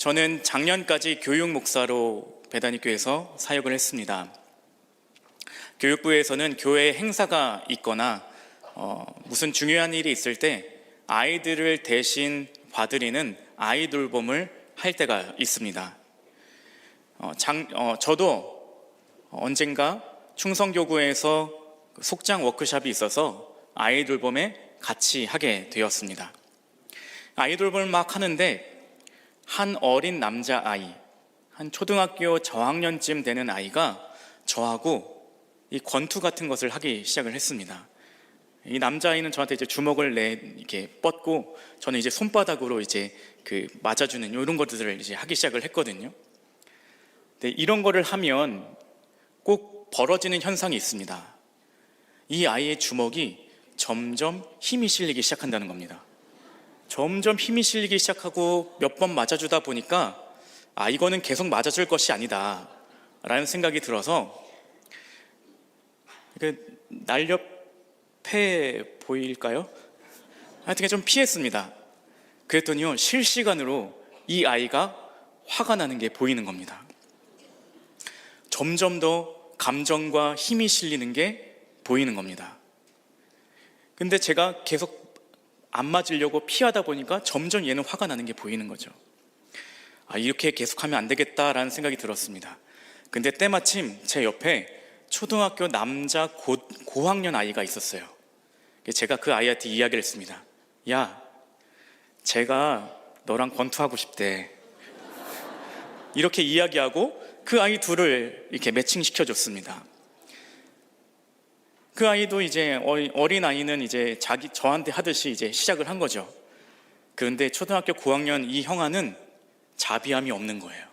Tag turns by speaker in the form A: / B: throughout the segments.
A: 저는 작년까지 교육 목사로 배단위교회에서 사역을 했습니다. 교육부에서는 교회 행사가 있거나 무슨 중요한 일이 있을 때 아이들을 대신 봐드리는 아이 돌봄을 할 때가 있습니다. 저도 언젠가 충성교구에서 속장 워크숍이 있어서 아이 돌봄에 같이 하게 되었습니다. 아이 돌봄을 막 하는데 한 어린 남자아이, 한 초등학교 저학년쯤 되는 아이가 저하고 이 권투 같은 것을 하기 시작을 했습니다. 이 남자아이는 저한테 이제 주먹을 이렇게 뻗고 저는 이제 손바닥으로 이제 맞아주는 이런 것들을 이제 하기 시작을 했거든요. 근데 이런 거를 하면 꼭 벌어지는 현상이 있습니다. 이 아이의 주먹이 점점 힘이 실리기 시작한다는 겁니다. 점점 힘이 실리기 시작하고 몇 번 맞아주다 보니까 이거는 계속 맞아줄 것이 아니다 라는 생각이 들어서 날렵해 보일까요? 하여튼 좀 피했습니다. 그랬더니요, 실시간으로 이 아이가 화가 나는 게 보이는 겁니다. 점점 더 감정과 힘이 실리는 게 보이는 겁니다. 근데 제가 계속 안 맞으려고 피하다 보니까 점점 얘는 화가 나는 게 보이는 거죠. 이렇게 계속하면 안 되겠다라는 생각이 들었습니다. 근데 때마침 제 옆에 초등학교 남자 고학년 아이가 있었어요. 제가 그 아이한테 이야기를 했습니다. 야, 제가 너랑 권투하고 싶대. 이렇게 이야기하고 그 아이 둘을 이렇게 매칭시켜줬습니다. 그 아이도 이제 어린 아이는 이제 저한테 하듯이 이제 시작을 한 거죠. 그런데 초등학교 고학년 이 형아는 자비함이 없는 거예요.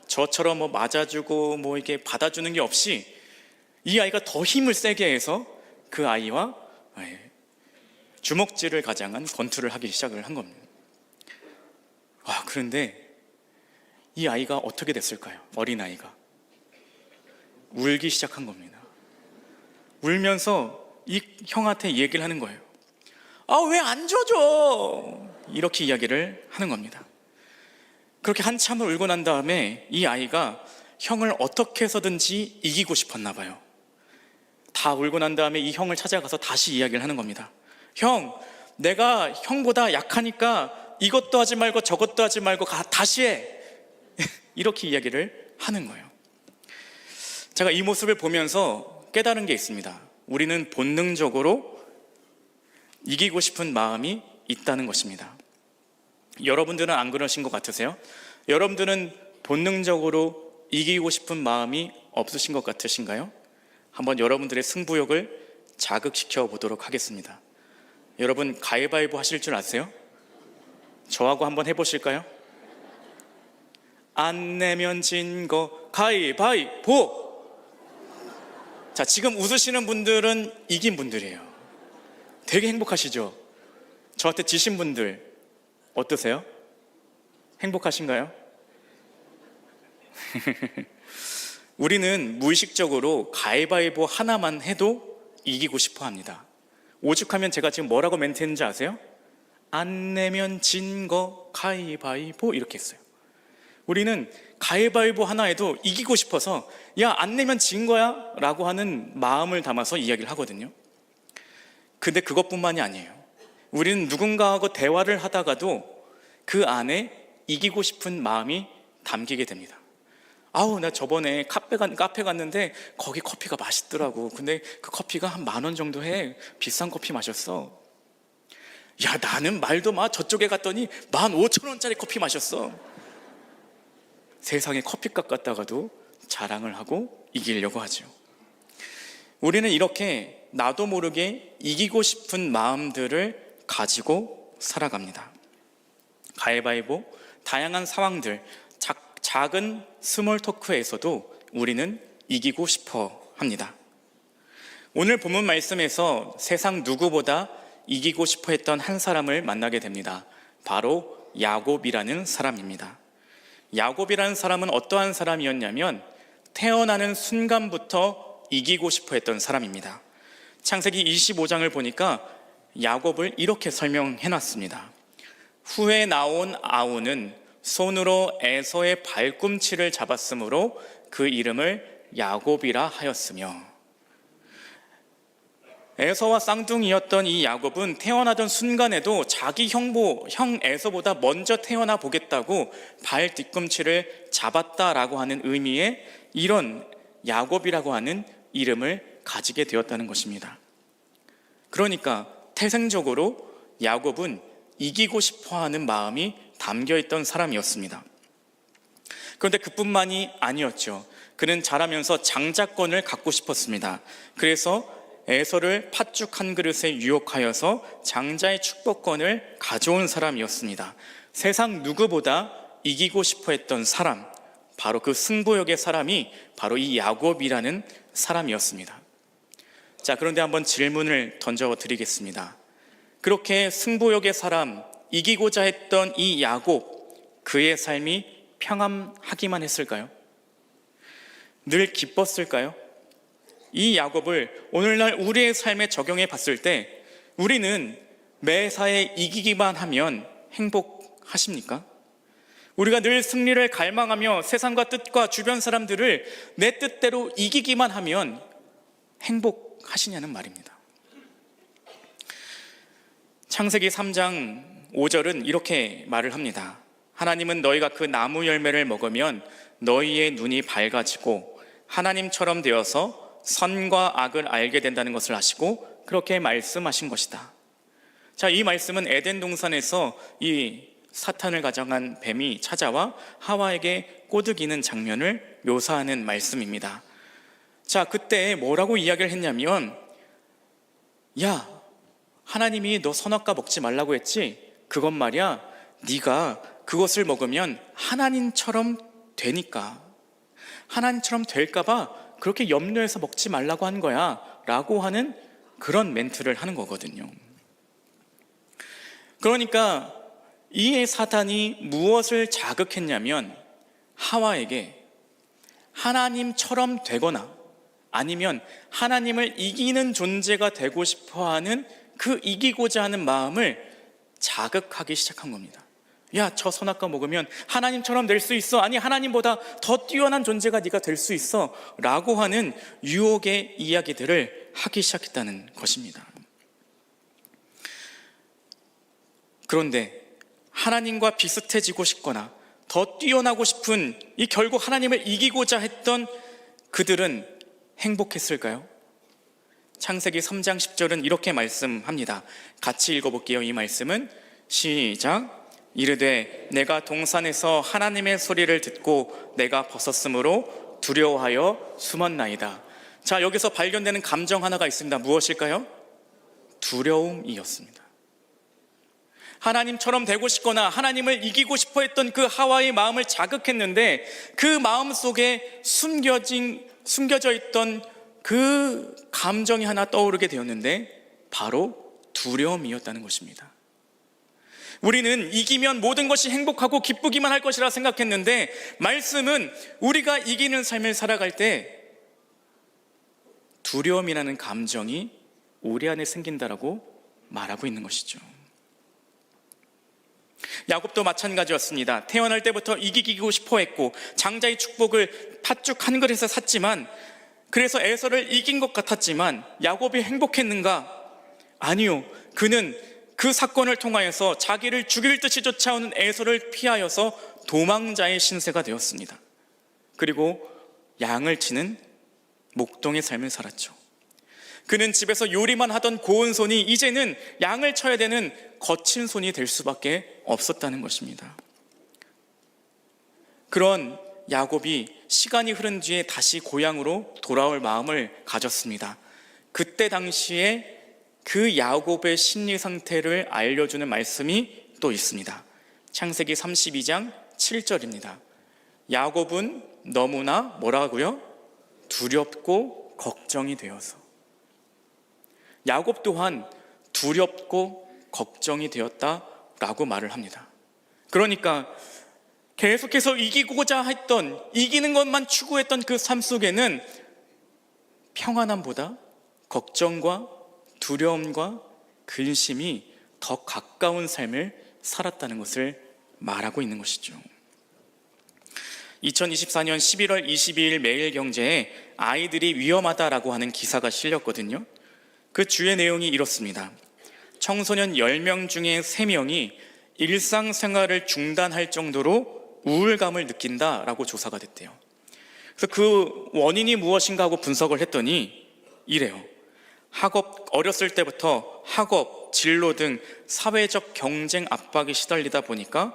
A: 저처럼 뭐 맞아주고 뭐 이렇게 받아주는 게 없이 이 아이가 더 힘을 세게 해서 그 아이와 주먹질을 가장한 권투를 하기 시작을 한 겁니다. 그런데 이 아이가 어떻게 됐을까요? 어린 아이가 울기 시작한 겁니다. 울면서 이 형한테 얘기를 하는 거예요. 왜 안 줘줘? 이렇게 이야기를 하는 겁니다. 그렇게 한참을 울고 난 다음에 이 아이가 형을 어떻게 해서든지 이기고 싶었나 봐요. 다 울고 난 다음에 이 형을 찾아가서 다시 이야기를 하는 겁니다. 형, 내가 형보다 약하니까 이것도 하지 말고 저것도 하지 말고 다시 해. 이렇게 이야기를 하는 거예요. 제가 이 모습을 보면서 깨달은 게 있습니다. 우리는 본능적으로 이기고 싶은 마음이 있다는 것입니다. 여러분들은 안 그러신 것 같으세요? 여러분들은 본능적으로 이기고 싶은 마음이 없으신 것 같으신가요? 한번 여러분들의 승부욕을 자극시켜 보도록 하겠습니다. 여러분 가위바위보 하실 줄 아세요? 저하고 한번 해보실까요? 안 내면 진 거 가위바위보! 자, 지금 웃으시는 분들은 이긴 분들이에요. 되게 행복하시죠? 저한테 지신 분들 어떠세요? 행복하신가요? 우리는 무의식적으로 가위바위보 하나만 해도 이기고 싶어 합니다. 오죽하면 제가 지금 뭐라고 멘트했는지 아세요? 안 내면 진 거 가위바위보 이렇게 했어요. 우리는 가위바위보 하나 해도 이기고 싶어서 야, 안 내면 진 거야 라고 하는 마음을 담아서 이야기를 하거든요. 근데 그것뿐만이 아니에요. 우리는 누군가하고 대화를 하다가도 그 안에 이기고 싶은 마음이 담기게 됩니다. 나 저번에 카페 갔는데 거기 커피가 맛있더라고. 근데 그 커피가 한 10,000원 정도 해. 비싼 커피 마셨어. 야, 나는 말도 마. 저쪽에 갔더니 15,000원짜리 커피 마셨어. 세상에 커피값 갖다가도 자랑을 하고 이기려고 하죠. 우리는 이렇게 나도 모르게 이기고 싶은 마음들을 가지고 살아갑니다. 가위바위보, 다양한 상황들, 작은 스몰 토크에서도 우리는 이기고 싶어 합니다. 오늘 본문 말씀에서 세상 누구보다 이기고 싶어 했던 한 사람을 만나게 됩니다. 바로 야곱이라는 사람입니다. 야곱이라는 사람은 어떠한 사람이었냐면 태어나는 순간부터 이기고 싶어 했던 사람입니다. 창세기 25장을 보니까 야곱을 이렇게 설명해 놨습니다. 후에 나온 아우는 손으로 에서의 발꿈치를 잡았으므로 그 이름을 야곱이라 하였으며. 에서와 쌍둥이였던 이 야곱은 태어나던 순간에도 자기 형 에서보다 먼저 태어나 보겠다고 발 뒤꿈치를 잡았다라고 하는 의미의 이런 야곱이라고 하는 이름을 가지게 되었다는 것입니다. 그러니까 태생적으로 야곱은 이기고 싶어하는 마음이 담겨있던 사람이었습니다. 그런데 그뿐만이 아니었죠. 그는 자라면서 장자권을 갖고 싶었습니다. 그래서 에서를 팥죽 한 그릇에 유혹하여서 장자의 축복권을 가져온 사람이었습니다. 세상 누구보다 이기고 싶어 했던 사람, 바로 그 승부욕의 사람이 바로 이 야곱이라는 사람이었습니다. 자, 그런데 한번 질문을 던져드리겠습니다. 그렇게 승부욕의 사람, 이기고자 했던 이 야곱, 그의 삶이 평안하기만 했을까요? 늘 기뻤을까요? 이 야곱을 오늘날 우리의 삶에 적용해 봤을 때 우리는 매사에 이기기만 하면 행복하십니까? 우리가 늘 승리를 갈망하며 세상과 뜻과 주변 사람들을 내 뜻대로 이기기만 하면 행복하시냐는 말입니다. 창세기 3장 5절은 이렇게 말을 합니다. 하나님은 너희가 그 나무 열매를 먹으면 너희의 눈이 밝아지고 하나님처럼 되어서 선과 악을 알게 된다는 것을 아시고 그렇게 말씀하신 것이다. 자, 이 말씀은 에덴 동산에서 이 사탄을 가장한 뱀이 찾아와 하와에게 꼬드기는 장면을 묘사하는 말씀입니다. 자, 그때 뭐라고 이야기를 했냐면, 야, 하나님이 너 선악과 먹지 말라고 했지? 그것 말이야, 네가 그것을 먹으면 하나님처럼 되니까, 하나님처럼 될까봐 그렇게 염려해서 먹지 말라고 한 거야 라고 하는 그런 멘트를 하는 거거든요. 그러니까 이 사탄이 무엇을 자극했냐면 하와에게 하나님처럼 되거나 아니면 하나님을 이기는 존재가 되고 싶어하는 그 이기고자 하는 마음을 자극하기 시작한 겁니다. 야, 저 선악과 먹으면 하나님처럼 될 수 있어. 아니, 하나님보다 더 뛰어난 존재가 네가 될 수 있어 라고 하는 유혹의 이야기들을 하기 시작했다는 것입니다. 그런데 하나님과 비슷해지고 싶거나 더 뛰어나고 싶은 이 결국 하나님을 이기고자 했던 그들은 행복했을까요? 창세기 3장 10절은 이렇게 말씀합니다. 같이 읽어볼게요. 이 말씀은 시작. 이르되 내가 동산에서 하나님의 소리를 듣고 내가 벗었으므로 두려워하여 숨었나이다. 자, 여기서 발견되는 감정 하나가 있습니다. 무엇일까요? 두려움이었습니다. 하나님처럼 되고 싶거나 하나님을 이기고 싶어 했던 그 하와의 마음을 자극했는데 그 마음 속에 숨겨져 있던 그 감정이 하나 떠오르게 되었는데 바로 두려움이었다는 것입니다. 우리는 이기면 모든 것이 행복하고 기쁘기만 할 것이라 생각했는데 말씀은 우리가 이기는 삶을 살아갈 때 두려움이라는 감정이 우리 안에 생긴다라고 말하고 있는 것이죠. 야곱도 마찬가지였습니다. 태어날 때부터 이기고 싶어 했고 장자의 축복을 팥죽 한 그릇에 샀지만 그래서 에서를 이긴 것 같았지만 야곱이 행복했는가? 아니요. 그는 그 사건을 통하여서 자기를 죽일 듯이 쫓아오는 에서를 피하여서 도망자의 신세가 되었습니다. 그리고 양을 치는 목동의 삶을 살았죠. 그는 집에서 요리만 하던 고운 손이 이제는 양을 쳐야 되는 거친 손이 될 수밖에 없었다는 것입니다. 그런 야곱이 시간이 흐른 뒤에 다시 고향으로 돌아올 마음을 가졌습니다. 그때 당시에 그 야곱의 심리 상태를 알려주는 말씀이 또 있습니다. 창세기 32장 7절입니다. 야곱은 너무나 뭐라고요? 두렵고 걱정이 되어서. 야곱 또한 두렵고 걱정이 되었다라고 말을 합니다. 그러니까 계속해서 이기고자 했던, 이기는 것만 추구했던 그 삶 속에는 평안함보다 걱정과 두려움과 근심이 더 가까운 삶을 살았다는 것을 말하고 있는 것이죠. 2024년 11월 22일 매일경제에 아이들이 위험하다라고 하는 기사가 실렸거든요. 그 주의 내용이 이렇습니다. 청소년 10명 중에 3명이 일상생활을 중단할 정도로 우울감을 느낀다라고 조사가 됐대요. 그래서 그 원인이 무엇인가 하고 분석을 했더니 이래요. 어렸을 때부터 학업, 진로 등 사회적 경쟁 압박에 시달리다 보니까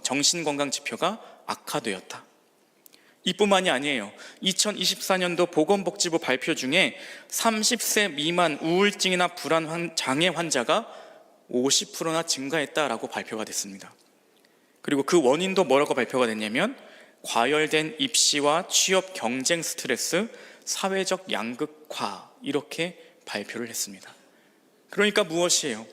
A: 정신건강 지표가 악화되었다. 이뿐만이 아니에요. 2024년도 보건복지부 발표 중에 30세 미만 우울증이나 불안 장애 환자가 50%나 증가했다라고 발표가 됐습니다. 그리고 그 원인도 뭐라고 발표가 됐냐면 과열된 입시와 취업 경쟁 스트레스, 사회적 양극화, 이렇게 발표를 했습니다. 그러니까 무엇이에요?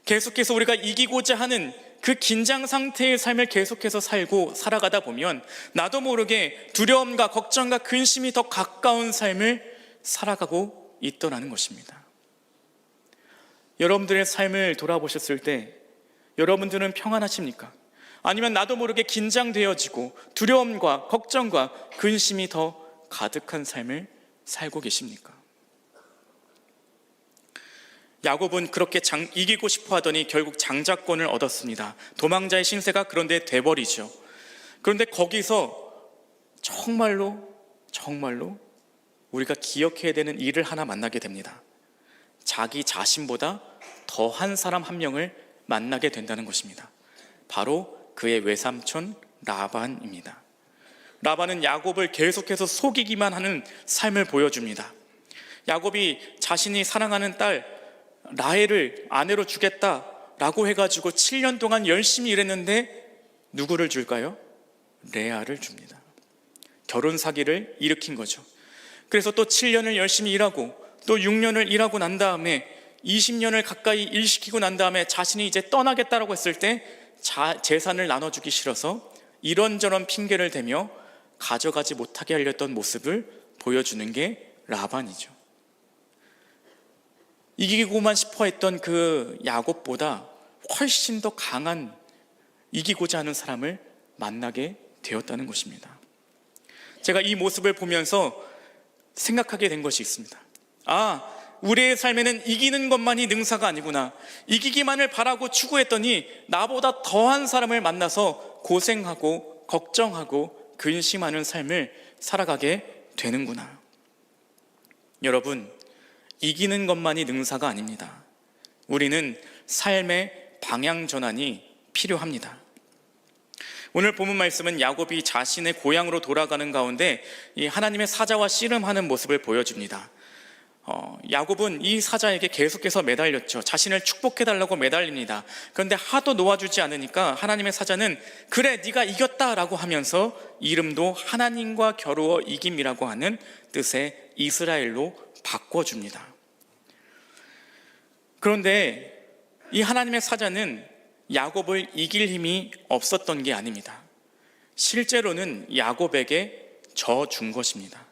A: 계속해서 우리가 이기고자 하는 그 긴장 상태의 삶을 계속해서 살아가다 보면 나도 모르게 두려움과 걱정과 근심이 더 가까운 삶을 살아가고 있더라는 것입니다. 여러분들의 삶을 돌아보셨을 때 여러분들은 평안하십니까? 아니면 나도 모르게 긴장되어지고 두려움과 걱정과 근심이 더 가득한 삶을 살고 계십니까? 야곱은 그렇게 이기고 싶어 하더니 결국 장자권을 얻었습니다. 도망자의 신세가 그런데 돼버리죠. 그런데 거기서 정말로 우리가 기억해야 되는 일을 하나 만나게 됩니다. 자기 자신보다 더한 사람 한 명을 만나게 된다는 것입니다. 바로 그의 외삼촌 라반입니다. 라반은 야곱을 계속해서 속이기만 하는 삶을 보여줍니다. 야곱이 자신이 사랑하는 딸 라헬을 아내로 주겠다라고 해가지고 7년 동안 열심히 일했는데 누구를 줄까요? 레아를 줍니다. 결혼 사기를 일으킨 거죠. 그래서 또 7년을 열심히 일하고 또 6년을 일하고 난 다음에 20년을 가까이 일시키고 난 다음에 자신이 이제 떠나겠다라고 했을 때 재산을 나눠주기 싫어서 이런저런 핑계를 대며 가져가지 못하게 하려던 모습을 보여주는 게 라반이죠. 이기고만 싶어 했던 그 야곱보다 훨씬 더 강한 이기고자 하는 사람을 만나게 되었다는 것입니다. 제가 이 모습을 보면서 생각하게 된 것이 있습니다. 우리의 삶에는 이기는 것만이 능사가 아니구나. 이기기만을 바라고 추구했더니 나보다 더한 사람을 만나서 고생하고 걱정하고 근심하는 삶을 살아가게 되는구나. 여러분, 이기는 것만이 능사가 아닙니다. 우리는 삶의 방향 전환이 필요합니다. 오늘 본문 말씀은 야곱이 자신의 고향으로 돌아가는 가운데 이 하나님의 사자와 씨름하는 모습을 보여줍니다. 야곱은 이 사자에게 계속해서 매달렸죠. 자신을 축복해달라고 매달립니다. 그런데 하도 놓아주지 않으니까 하나님의 사자는 그래 네가 이겼다라고 하면서 이름도 하나님과 겨루어 이김이라고 하는 뜻의 이스라엘로 바꿔줍니다. 그런데 이 하나님의 사자는 야곱을 이길 힘이 없었던 게 아닙니다. 실제로는 야곱에게 져준 것입니다.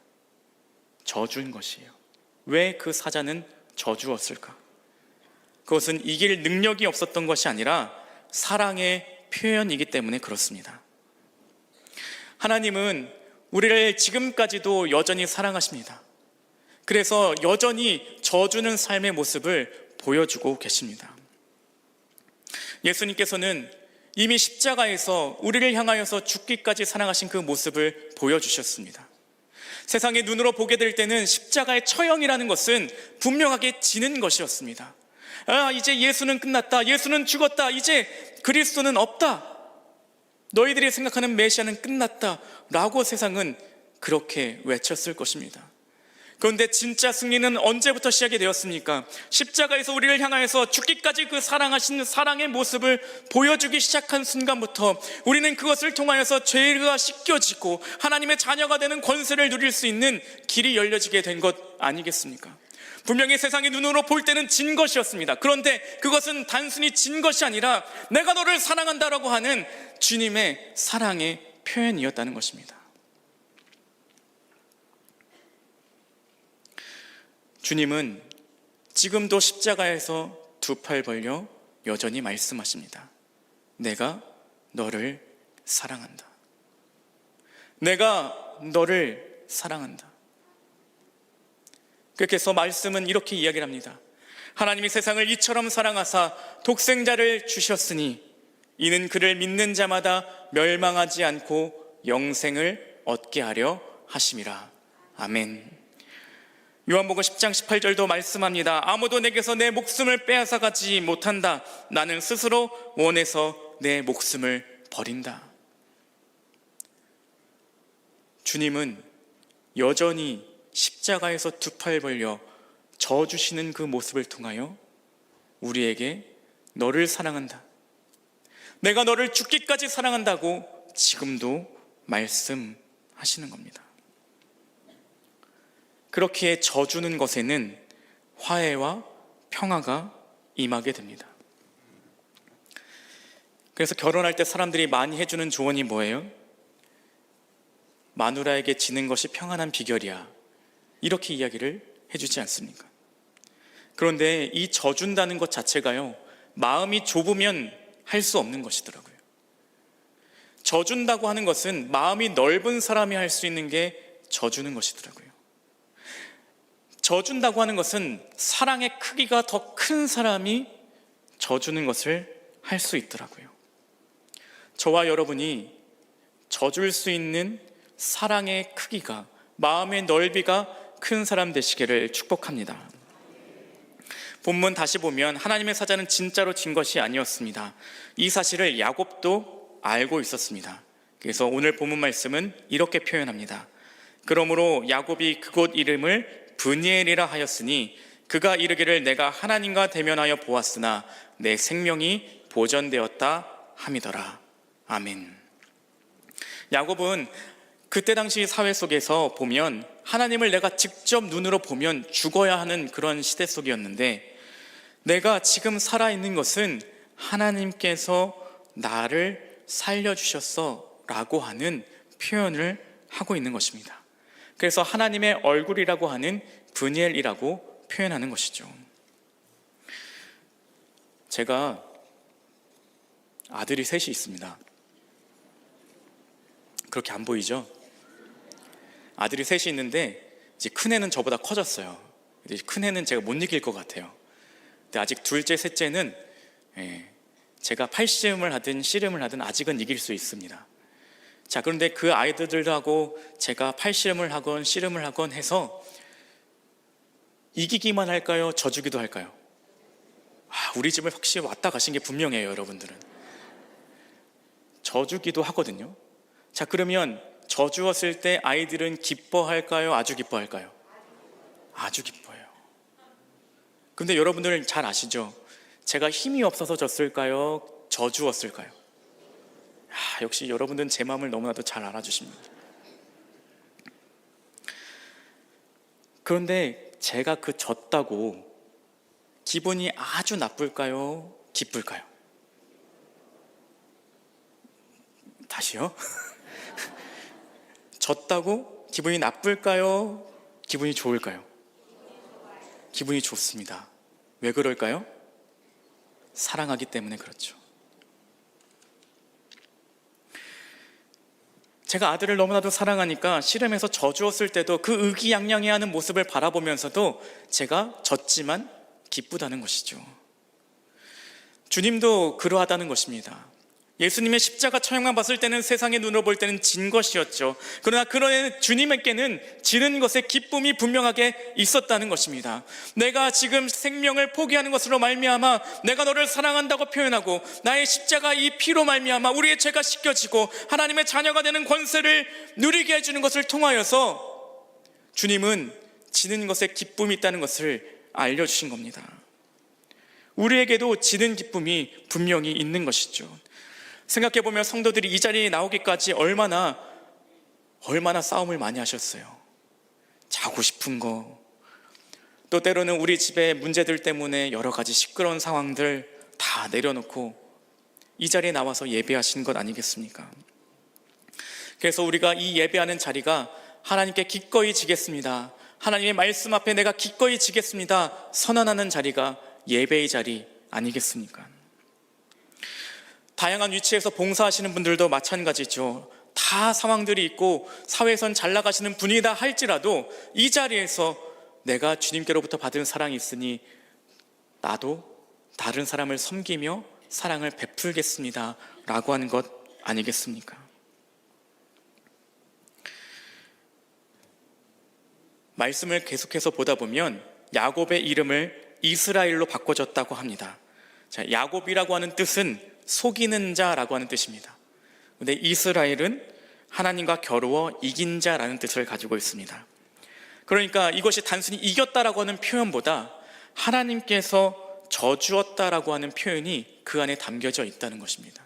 A: 져준 것이에요. 왜 그 사자는 져주었을까? 그것은 이길 능력이 없었던 것이 아니라 사랑의 표현이기 때문에 그렇습니다. 하나님은 우리를 지금까지도 여전히 사랑하십니다. 그래서 여전히 져주는 삶의 모습을 보여주고 계십니다. 예수님께서는 이미 십자가에서 우리를 향하여서 죽기까지 사랑하신 그 모습을 보여주셨습니다. 세상의 눈으로 보게 될 때는 십자가의 처형이라는 것은 분명하게 지는 것이었습니다. 이제 예수는 끝났다. 예수는 죽었다. 이제 그리스도는 없다. 너희들이 생각하는 메시아는 끝났다. 라고 세상은 그렇게 외쳤을 것입니다. 그런데 진짜 승리는 언제부터 시작이 되었습니까? 십자가에서 우리를 향하여서 죽기까지 그 사랑하신 사랑의 모습을 보여주기 시작한 순간부터 우리는 그것을 통하여서 죄가 씻겨지고 하나님의 자녀가 되는 권세를 누릴 수 있는 길이 열려지게 된 것 아니겠습니까? 분명히 세상의 눈으로 볼 때는 진 것이었습니다. 그런데 그것은 단순히 진 것이 아니라 내가 너를 사랑한다라고 하는 주님의 사랑의 표현이었다는 것입니다. 주님은 지금도 십자가에서 두 팔 벌려 여전히 말씀하십니다. 내가 너를 사랑한다. 내가 너를 사랑한다. 그렇게 해서 말씀은 이렇게 이야기를 합니다. 하나님이 세상을 이처럼 사랑하사 독생자를 주셨으니 이는 그를 믿는 자마다 멸망하지 않고 영생을 얻게 하려 하심이라. 아멘. 요한복음 10장 18절도 말씀합니다. 아무도 내게서 내 목숨을 빼앗아 가지 못한다. 나는 스스로 원해서 내 목숨을 버린다. 주님은 여전히 십자가에서 두 팔 벌려 져주시는 그 모습을 통하여 우리에게 너를 사랑한다, 내가 너를 죽기까지 사랑한다고 지금도 말씀하시는 겁니다. 그렇게 져주는 것에는 화해와 평화가 임하게 됩니다. 그래서 결혼할 때 사람들이 많이 해주는 조언이 뭐예요? 마누라에게 지는 것이 평안한 비결이야, 이렇게 이야기를 해주지 않습니까? 그런데 이 져준다는 것 자체가요, 마음이 좁으면 할 수 없는 것이더라고요. 져준다고 하는 것은 마음이 넓은 사람이 할 수 있는 게 져주는 것이더라고요. 져준다고 하는 것은 사랑의 크기가 더 큰 사람이 져주는 것을 할 수 있더라고요. 저와 여러분이 져줄 수 있는 사랑의 크기가, 마음의 넓이가 큰 사람 되시기를 축복합니다. 본문 다시 보면 하나님의 사자는 진짜로 진 것이 아니었습니다. 이 사실을 야곱도 알고 있었습니다. 그래서 오늘 본문 말씀은 이렇게 표현합니다. 그러므로 야곱이 그곳 이름을 브니엘이라 하였으니 그가 이르기를 내가 하나님과 대면하여 보았으나 내 생명이 보전되었다 함이더라. 아멘. 야곱은 그때 당시 사회 속에서 보면 하나님을 내가 직접 눈으로 보면 죽어야 하는 그런 시대 속이었는데, 내가 지금 살아있는 것은 하나님께서 나를 살려주셨어 라고 하는 표현을 하고 있는 것입니다. 그래서 하나님의 얼굴이라고 하는 브니엘이라고 표현하는 것이죠. 제가 아들이 셋이 있습니다. 그렇게 안 보이죠? 아들이 셋이 있는데 이제 큰애는 저보다 커졌어요. 이제 큰애는 제가 못 이길 것 같아요. 근데 아직 둘째, 셋째는 제가 팔씨름을 하든 씨름을 하든 아직은 이길 수 있습니다. 자, 그런데 그 아이들하고 제가 팔씨름을 하건 씨름을 하건 해서 이기기만 할까요? 져주기도 할까요? 우리 집을 확실히 왔다 가신 게 분명해요, 여러분들은. 져주기도 하거든요. 자, 그러면 져주었을 때 아이들은 기뻐할까요? 아주 기뻐할까요? 아주 기뻐해요. 근데 여러분들 잘 아시죠? 제가 힘이 없어서 졌을까요? 져주었을까요? 역시 여러분들은 제 마음을 너무나도 잘 알아주십니다. 그런데 제가 그 졌다고 기분이 아주 나쁠까요? 기쁠까요? 다시요? 졌다고 기분이 나쁠까요? 기분이 좋을까요? 기분이 좋습니다. 왜 그럴까요? 사랑하기 때문에 그렇죠. 제가 아들을 너무나도 사랑하니까 씨름에서 져주었을 때도 그 의기양양해하는 모습을 바라보면서도 제가 졌지만 기쁘다는 것이죠. 주님도 그러하다는 것입니다. 예수님의 십자가 처형만 봤을 때는 세상의 눈으로 볼 때는 진 것이었죠. 그러나 그런 주님에게는 지는 것의 기쁨이 분명하게 있었다는 것입니다. 내가 지금 생명을 포기하는 것으로 말미암아 내가 너를 사랑한다고 표현하고 나의 십자가 이 피로 말미암아 우리의 죄가 씻겨지고 하나님의 자녀가 되는 권세를 누리게 해주는 것을 통하여서 주님은 지는 것에 기쁨이 있다는 것을 알려주신 겁니다. 우리에게도 지는 기쁨이 분명히 있는 것이죠. 생각해보면 성도들이 이 자리에 나오기까지 얼마나 싸움을 많이 하셨어요. 자고 싶은 거, 또 때로는 우리 집의 문제들 때문에 여러 가지 시끄러운 상황들 다 내려놓고 이 자리에 나와서 예배하신 것 아니겠습니까? 그래서 우리가 이 예배하는 자리가 하나님께 기꺼이 지겠습니다, 하나님의 말씀 앞에 내가 기꺼이 지겠습니다 선언하는 자리가 예배의 자리 아니겠습니까? 다양한 위치에서 봉사하시는 분들도 마찬가지죠. 다 상황들이 있고 사회에선 잘 나가시는 분이다 할지라도 이 자리에서 내가 주님께로부터 받은 사랑이 있으니 나도 다른 사람을 섬기며 사랑을 베풀겠습니다 라고 하는 것 아니겠습니까? 말씀을 계속해서 보다 보면 야곱의 이름을 이스라엘로 바꿔줬다고 합니다. 자, 야곱이라고 하는 뜻은 속이는 자라고 하는 뜻입니다. 근데 이스라엘은 하나님과 겨루어 이긴 자라는 뜻을 가지고 있습니다. 그러니까 이것이 단순히 이겼다라고 하는 표현보다 하나님께서 져주었다라고 하는 표현이 그 안에 담겨져 있다는 것입니다.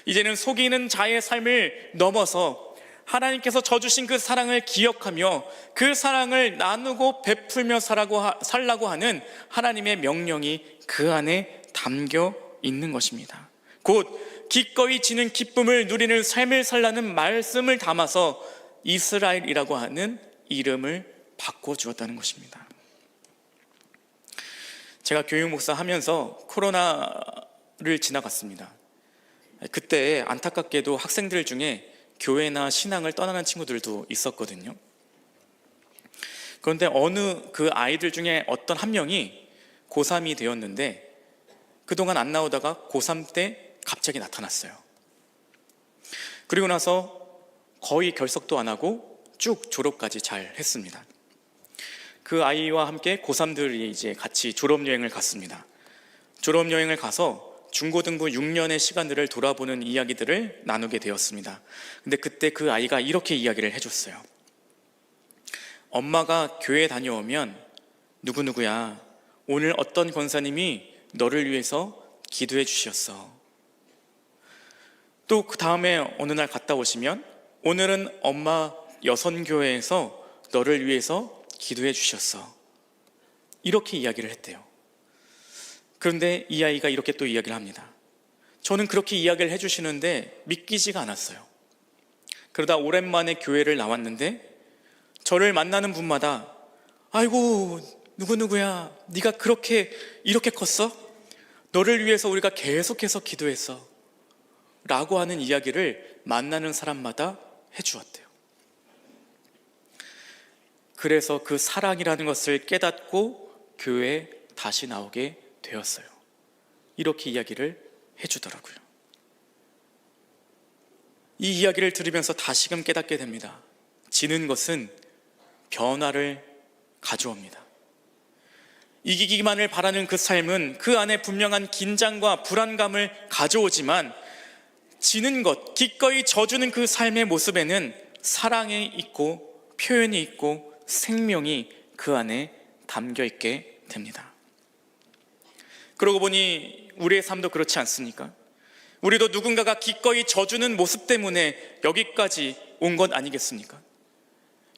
A: 이제는 속이는 자의 삶을 넘어서 하나님께서 져주신 그 사랑을 기억하며 그 사랑을 나누고 베풀며 살라고 하는 하나님의 명령이 그 안에 담겨 있는 것입니다. 곧 기꺼이 지는 기쁨을 누리는 삶을 살라는 말씀을 담아서 이스라엘이라고 하는 이름을 바꿔주었다는 것입니다. 제가 교육목사 하면서 코로나를 지나갔습니다. 그때 안타깝게도 학생들 중에 교회나 신앙을 떠나는 친구들도 있었거든요. 그런데 어느 그 아이들 중에 어떤 한 명이 고3이 되었는데 그동안 안 나오다가 고3 때 갑자기 나타났어요. 그리고 나서 거의 결석도 안 하고 쭉 졸업까지 잘 했습니다. 그 아이와 함께 고3들이 이제 같이 졸업여행을 갔습니다. 졸업여행을 가서 중고등부 6년의 시간들을 돌아보는 이야기들을 나누게 되었습니다. 근데 그때 그 아이가 이렇게 이야기를 해줬어요. 엄마가 교회 다녀오면 누구누구야, 오늘 어떤 권사님이 너를 위해서 기도해 주셨어. 또 그 다음에 어느 날 갔다 오시면 오늘은 엄마 여선교회에서 너를 위해서 기도해 주셨어. 이렇게 이야기를 했대요. 그런데 이 아이가 이렇게 또 이야기를 합니다. 저는 그렇게 이야기를 해주시는데 믿기지가 않았어요. 그러다 오랜만에 교회를 나왔는데 저를 만나는 분마다 아이고 누구누구야, 네가 그렇게 이렇게 컸어? 너를 위해서 우리가 계속해서 기도했어 라고 하는 이야기를 만나는 사람마다 해주었대요. 그래서 그 사랑이라는 것을 깨닫고 교회에 다시 나오게 되었어요. 이렇게 이야기를 해주더라고요. 이 이야기를 들으면서 다시금 깨닫게 됩니다. 지는 것은 변화를 가져옵니다. 이기기만을 바라는 그 삶은 그 안에 분명한 긴장과 불안감을 가져오지만 지는 것, 기꺼이 져주는 그 삶의 모습에는 사랑이 있고 표현이 있고 생명이 그 안에 담겨 있게 됩니다. 그러고 보니 우리의 삶도 그렇지 않습니까? 우리도 누군가가 기꺼이 져주는 모습 때문에 여기까지 온 것 아니겠습니까?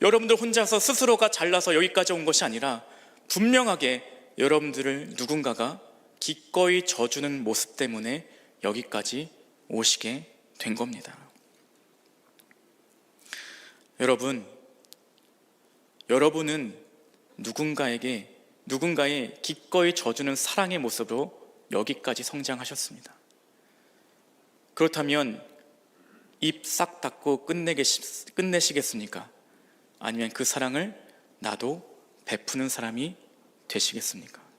A: 여러분들 혼자서 스스로가 잘나서 여기까지 온 것이 아니라 분명하게 여러분들을 누군가가 기꺼이 져주는 모습 때문에 여기까지 오시게 된 겁니다. 여러분은 누군가의 기꺼이 져주는 사랑의 모습으로 여기까지 성장하셨습니다. 그렇다면 입 싹 닫고 끝내시겠습니까? 아니면 그 사랑을 나도 베푸는 사람이 되시겠습니까?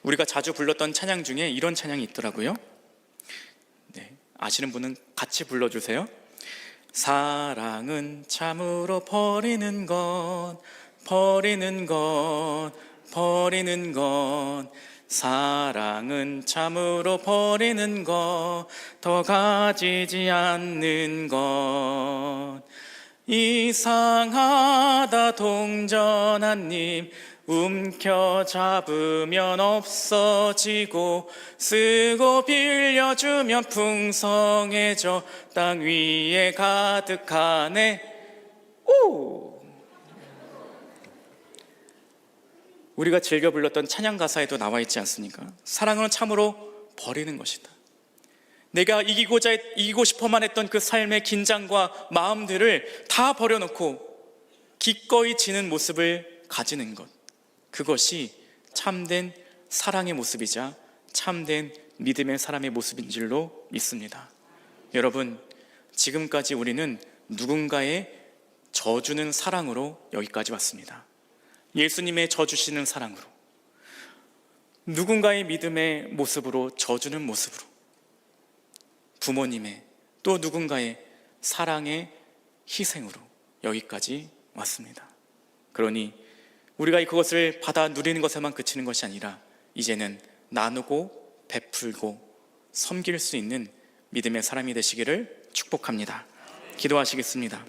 A: 우리가 자주 불렀던 찬양 중에 이런 찬양이 있더라고요. 네, 아시는 분은 같이 불러주세요. 사랑은 참으로 버리는 것 사랑은 참으로 버리는 것 더 가지지 않는 것 이상하다 동전한 입 움켜잡으면 없어지고 쓰고 빌려주면 풍성해져 땅 위에 가득하네. 우리가 즐겨 불렀던 찬양 가사에도 나와 있지 않습니까? 사랑은 참으로 버리는 것이다. 내가 이기고 싶어만 했던 그 삶의 긴장과 마음들을 다 버려놓고 기꺼이 지는 모습을 가지는 것, 그것이 참된 사랑의 모습이자 참된 믿음의 사람의 모습인 줄로 믿습니다. 여러분, 지금까지 우리는 누군가의 져주는 사랑으로 여기까지 왔습니다. 예수님의 져주시는 사랑으로, 누군가의 믿음의 모습으로, 져주는 모습으로, 부모님의, 또 누군가의 사랑의 희생으로 여기까지 왔습니다. 그러니 우리가 그것을 받아 누리는 것에만 그치는 것이 아니라 이제는 나누고 베풀고 섬길 수 있는 믿음의 사람이 되시기를 축복합니다. 기도하시겠습니다.